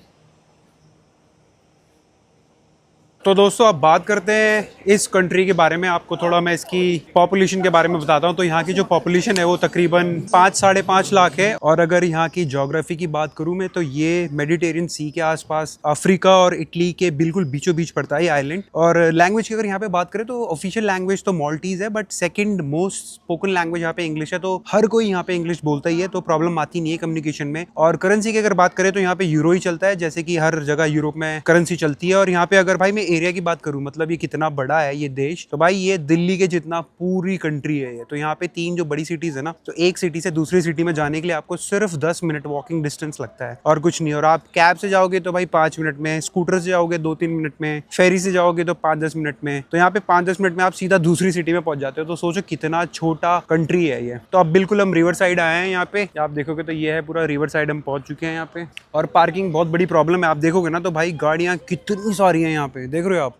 [SPEAKER 1] तो दोस्तों अब बात करते हैं इस कंट्री के बारे में। आपको थोड़ा मैं इसकी पॉपुलेशन के बारे में बताता हूँ। तो यहाँ की जो पॉपुलेशन है वो तकरीबन 5-5.5 लाख है। और अगर यहाँ की ज्योग्राफी की बात करूँ मैं, तो ये मेडिटेरियन सी के आसपास अफ्रीका और इटली के बिल्कुल बीचों बीच पड़ता है ये आइलैंड। और लैंग्वेज की अगर यहाँ पे बात करें तो ऑफिशियल लैंग्वेज तो माल्टीज है, but second most spoken language यहाँ पे इंग्लिश है। तो हर कोई यहाँ पे इंग्लिश बोलता ही है, तो प्रॉब्लम आती नहीं है कम्युनिकेशन में। और करेंसी की अगर बात करें तो यहाँ पे यूरो ही चलता है, जैसे कि हर जगह यूरोप में करेंसी चलती है। और यहाँ पे अगर भाई मैं एरिया की बात करूं, मतलब ये कितना बड़ा है ये देश, तो भाई ये दिल्ली के जितना पूरी कंट्री है ये। तो यहाँ पे 3 जो बड़ी सिटीज है ना, तो एक सिटी से दूसरी सिटी में जाने के लिए आपको सिर्फ 10 मिनट वॉकिंग डिस्टेंस लगता है और कुछ नहीं। और आप कैब से जाओगे तो भाई 5 मिनट में, स्कूटर से जाओगे 2-3 मिनट में, फेरी से जाओगे तो 5-10 मिनट में। तो यहाँ पे 5-10 मिनट में आप सीधा दूसरी सिटी में पहुंच जाते हो। तो सोचो कितना छोटा कंट्री है ये। तो अब बिल्कुल हम रिवर साइड आए हैं यहाँ पे, आप देखोगे तो ये है पूरा रिवर साइड, हम पहुंच चुके हैं यहाँ पे। और पार्किंग बहुत बड़ी प्रॉब्लम है, आप देखोगे ना तो भाई गाड़ियाँ कितनी सारी हैं यहाँ पे, देख रहे हो आप।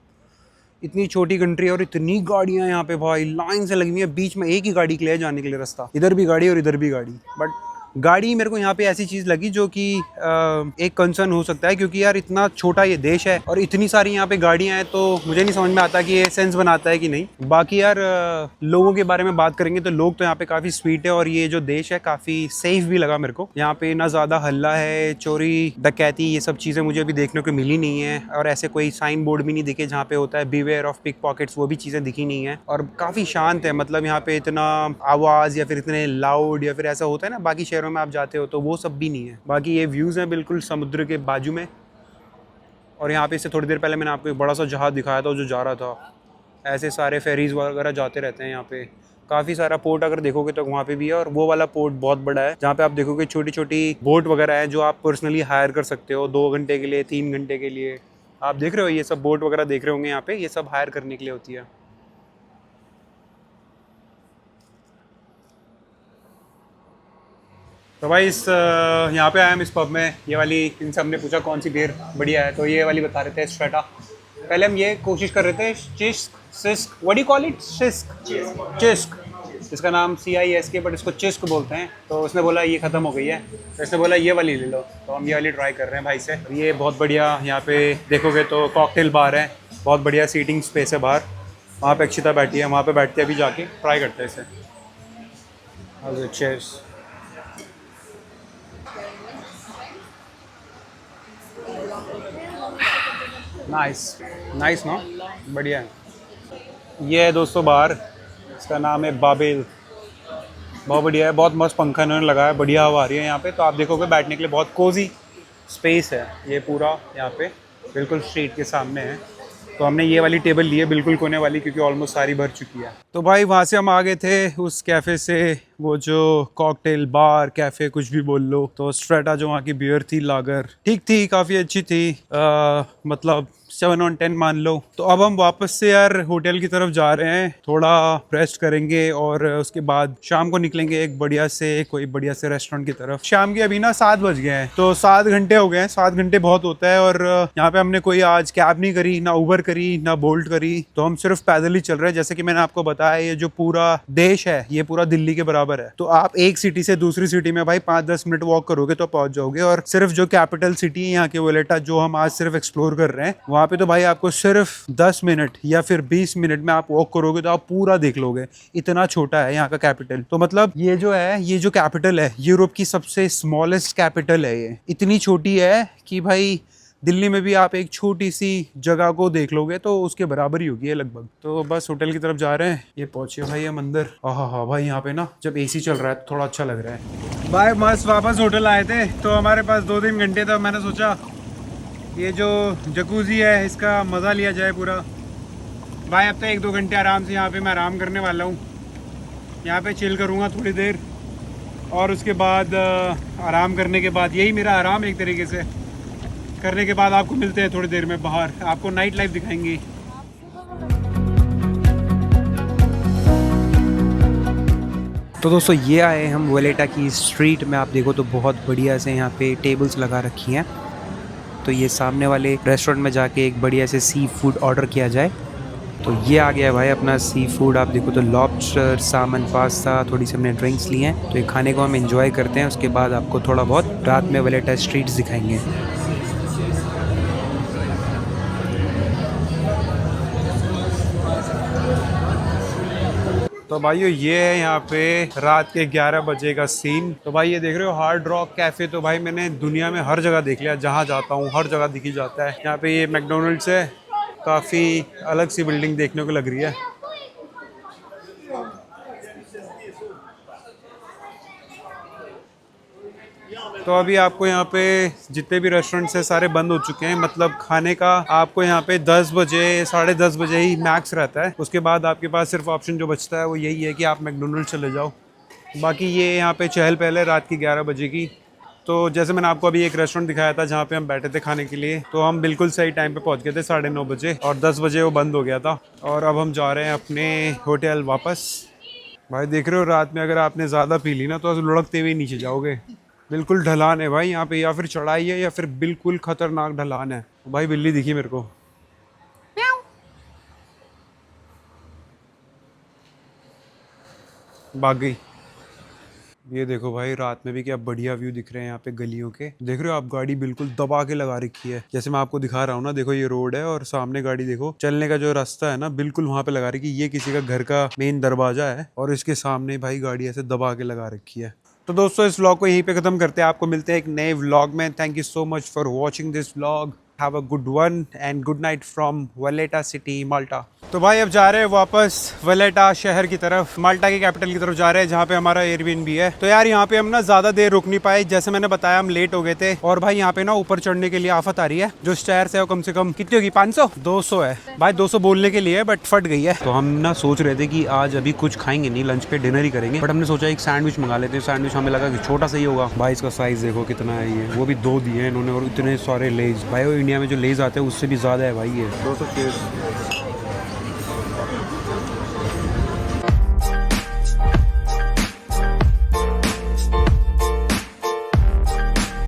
[SPEAKER 1] इतनी छोटी कंट्री और इतनी गाड़ियां यहाँ पे भाई लाइन से लगी हुई है, बीच में एक ही गाड़ी के लिए जाने के लिए रास्ता, इधर भी गाड़ी और इधर भी गाड़ी। बट गाड़ी मेरे को यहाँ पे ऐसी चीज़ लगी जो कि एक कंसर्न हो सकता है, क्योंकि यार इतना छोटा ये देश है और इतनी सारी यहाँ पे गाड़ियाँ हैं, तो मुझे नहीं समझ में आता कि ये सेंस बनाता है कि नहीं। बाकी यार लोगों के बारे में बात करेंगे तो लोग तो यहाँ पे काफ़ी स्वीट है और ये जो देश है काफ़ी सेफ भी लगा मेरे को। यहाँ पे ना ज़्यादा हल्ला है, चोरी डकैती ये सब चीज़ें मुझे अभी देखने को मिली नहीं है, और ऐसे कोई साइन बोर्ड भी नहीं दिखे जहाँ पे होता है बीवेयर ऑफ पिक पॉकेट्स, वो भी चीज़ें दिखी नहीं है। और काफ़ी शांत है, मतलब यहाँ पे इतना आवाज़ या फिर इतने लाउड या फिर ऐसा होता है ना बाकी शहरों में आप जाते हो, तो वो सब भी नहीं है। बाकी ये व्यूज़ हैं बिल्कुल समुद्र के बाजू में। और यहाँ पे इससे थोड़ी देर पहले मैंने आपको एक बड़ा सा जहाज़ दिखाया था जो जा रहा था। ऐसे सारे फेरीज वगैरह जाते रहते हैं यहाँ पे। काफ़ी सारा पोर्ट अगर देखोगे तो वहाँ पे भी है, और वो वाला पोर्ट बहुत बड़ा है जहाँ पे आप देखोगे छोटी छोटी बोट वगैरह है जो आप पर्सनली हायर कर सकते हो 2 घंटे के लिए, 3 घंटे के लिए। आप देख रहे हो ये सब बोट वगैरह देख रहे होंगे यहाँ पे, ये सब हायर करने के लिए होती है। तो भाई इस यहाँ पे आया हम इस पब में, ये वाली, इनसे हमने पूछा कौन सी बियर बढ़िया है, तो ये वाली बता रहे थे स्ट्रेटा। पहले हम ये कोशिश कर रहे थे CISK, what do you call it? CISK, इसका नाम CISK बट इसको चिस्क बोलते हैं। तो उसने बोला ये ख़त्म हो गई है, तो इसने बोला ये वाली ले लो, तो हम ये वाली ट्राई कर रहे हैं भाई से। ये बहुत बढ़िया, यहाँ पे देखोगे तो कॉकटेल बार है, बहुत बढ़िया सीटिंग स्पेस है बाहर। वहाँ पे अक्षिता बैठी है, वहाँ पे बैठते हैं, अभी जाके ट्राई करते हैं इसे। चीयर्स। नाइस ना, बढ़िया है। ये है दोस्तों बार, इसका नाम है बाबेल, बहुत बढ़िया है, बहुत मस्त पंखा इन्होंने लगाया है, बढ़िया हवा आ रही है यहाँ पे। तो आप देखोगे बैठने के लिए बहुत कोजी स्पेस है ये पूरा, यहाँ पे बिल्कुल स्ट्रीट के सामने है। तो हमने ये वाली टेबल ली है बिल्कुल कोने वाली, क्योंकि ऑलमोस्ट सारी भर चुकी है। तो भाई वहाँ से हम आ गए थे उस कैफ़े से, वो जो कॉकटेल बार कैफ़े कुछ भी बोल लो। तो स्ट्रेटा जो वहाँ की बियर थी, लागर ठीक थी, काफ़ी अच्छी थी, मतलब 7 on 10 मान लो। तो अब हम वापस से यार होटल की तरफ जा रहे हैं, थोड़ा रेस्ट करेंगे और उसके बाद शाम को निकलेंगे एक बढ़िया से कोई बढ़िया से रेस्टोरेंट की तरफ। शाम के अभी ना 7 बज गए हैं, तो 7 घंटे हो गए हैं। 7 घंटे बहुत होता है, और यहाँ पे हमने कोई आज कैब नहीं करी, ना उबर करी, ना बोल्ट करी, तो हम सिर्फ पैदल ही चल रहे हैं। जैसे कि मैंने आपको बताया ये जो पूरा देश है ये पूरा दिल्ली के बराबर है, तो आप एक सिटी से दूसरी सिटी में भाई 5-10 मिनट वॉक करोगे तो पहुंच जाओगे। और सिर्फ जो कैपिटल सिटी है यहाँ की वोलेटा, जो हम आज सिर्फ एक्सप्लोर कर रहे हैं, वहाँ पे तो भाई आपको सिर्फ 10 मिनट या फिर 20 मिनट में आप वॉक करोगे तो आप पूरा देख लोगे, इतना छोटा है यहाँ का कैपिटल। तो मतलब ये जो कैपिटल है, यूरोप की सबसे स्मॉलेस्ट कैपिटल है, ये इतनी छोटी है कि भाई दिल्ली में भी आप एक छोटी सी जगह को देख लोगे तो उसके बराबर ही होगी है लगभग। तो बस होटल की तरफ जा रहे हैं, ये पहुंचे भाई हम अंदर। हाँ भाई यहाँ पे ना जब AC चल रहा है तो थोड़ा अच्छा लग रहा है भाई। मस्त वापस होटल आए थे, तो हमारे पास 2-3 घंटे था। मैंने सोचा ये जो जकूज़ी है इसका मज़ा लिया जाए पूरा। भाई अब तो 1-2 घंटे आराम से यहाँ पे मैं आराम करने वाला हूँ, यहाँ पे चिल करूँगा थोड़ी देर, और उसके बाद आराम करने के बाद, यही मेरा आराम एक तरीके से करने के बाद आपको मिलते हैं थोड़ी देर में बाहर, आपको नाइट लाइफ दिखाएंगे। तो दोस्तों ये आए हम वोलेटा की स्ट्रीट में। आप देखो तो बहुत बढ़िया से यहाँ पे टेबल्स लगा रखी हैं, तो ये सामने वाले रेस्टोरेंट में जाके एक बढ़िया से सी फूड ऑर्डर किया जाए। तो ये आ गया है भाई अपना सी फूड। आप देखो तो लॉबस्टर, सामन, पास्ता, थोड़ी सी हमने ड्रिंक्स लिए हैं। तो ये खाने को हम एंजॉय करते हैं, उसके बाद आपको थोड़ा बहुत रात में वोलेटा स्ट्रीट्स दिखाएंगे। तो भाइयों ये है यहाँ पे रात के 11 बजे का सीन। तो भाई ये देख रहे हो हार्ड रॉक कैफे, तो भाई मैंने दुनिया में हर जगह देख लिया, जहाँ जाता हूँ हर जगह दिखी जाता है। यहाँ पे ये मैकडोनल्ड्स है, काफ़ी अलग सी बिल्डिंग देखने को लग रही है। तो अभी आपको यहाँ पे जितने भी रेस्टोरेंट्स हैं सारे बंद हो चुके हैं, मतलब खाने का आपको यहाँ पे 10 बजे 10:30 बजे ही मैक्स रहता है। उसके बाद आपके पास सिर्फ ऑप्शन जो बचता है वो यही है कि आप मैकडोनल्ड्स चले जाओ। बाकी ये यहाँ पे चहल पहल है रात की 11 बजे की। तो जैसे मैंने आपको अभी एक रेस्टोरेंट दिखाया था जहाँ पे हम बैठे थे खाने के लिए, तो हम बिल्कुल सही टाइम पे पहुँच गए थे 9:30 बजे, और 10 बजे वो बंद हो गया था। और अब हम जा रहे हैं अपने होटल वापस। भाई देख रहे हो रात में अगर आपने ज़्यादा पी ली ना तो लुढ़कते हुए नीचे जाओगे। बिल्कुल ढलान है भाई यहाँ पे, या फिर चढ़ाई है या फिर बिल्कुल खतरनाक ढलान है। भाई बिल्ली दिखी मेरे को, भाग गई। ये देखो भाई, रात में भी क्या बढ़िया व्यू दिख रहे हैं यहाँ पे गलियों के। देख रहे हो आप, गाड़ी बिल्कुल दबा के लगा रखी है। जैसे मैं आपको दिखा रहा हूँ ना, देखो ये रोड है और सामने गाड़ी देखो, चलने का जो रास्ता है ना बिल्कुल वहां पे लगा रखी है। ये किसी का घर का मेन दरवाजा है और इसके सामने भाई गाड़ी ऐसे दबा के लगा रखी है। तो दोस्तों इस व्लॉग को यहीं पे खत्म करते हैं। आपको मिलते हैं एक नए व्लॉग में। Thank you so much for watching this vlog. Have a good one and good night from Valletta city, Malta. तो भाई अब जा रहे हैं वापस वलेटा शहर की तरफ, माल्टा की कैपिटल की तरफ जा रहे हैं, जहाँ पे हमारा एयरबीएनबी है। तो यार यहाँ पे हम ना ज्यादा देर रुक नहीं पाए, जैसे मैंने बताया हम लेट हो गए थे। और भाई यहाँ पे ना ऊपर चढ़ने के लिए आफत आ रही है। जो स्टेयर्स है वो कम से कम कितनी होगी, 500 200 है भाई। 200 बोलने के लिए बट फट गई है। तो हम ना सोच रहे थे कि आज अभी कुछ खाएंगे नहीं, लंच पे डिनर ही करेंगे। बट हमने सोचा एक सैंडविच मंगा लेते हैं। सैंडविच हमें लगा कि छोटा सा ही होगा। भाई इसका साइज देखो कितना है, ये वो भी 2 दिए हैं इन्होंने और इतने सारे लेज। भाई वो इंडिया में जो लेज आते हैं उससे भी ज्यादा है भाई ये। 200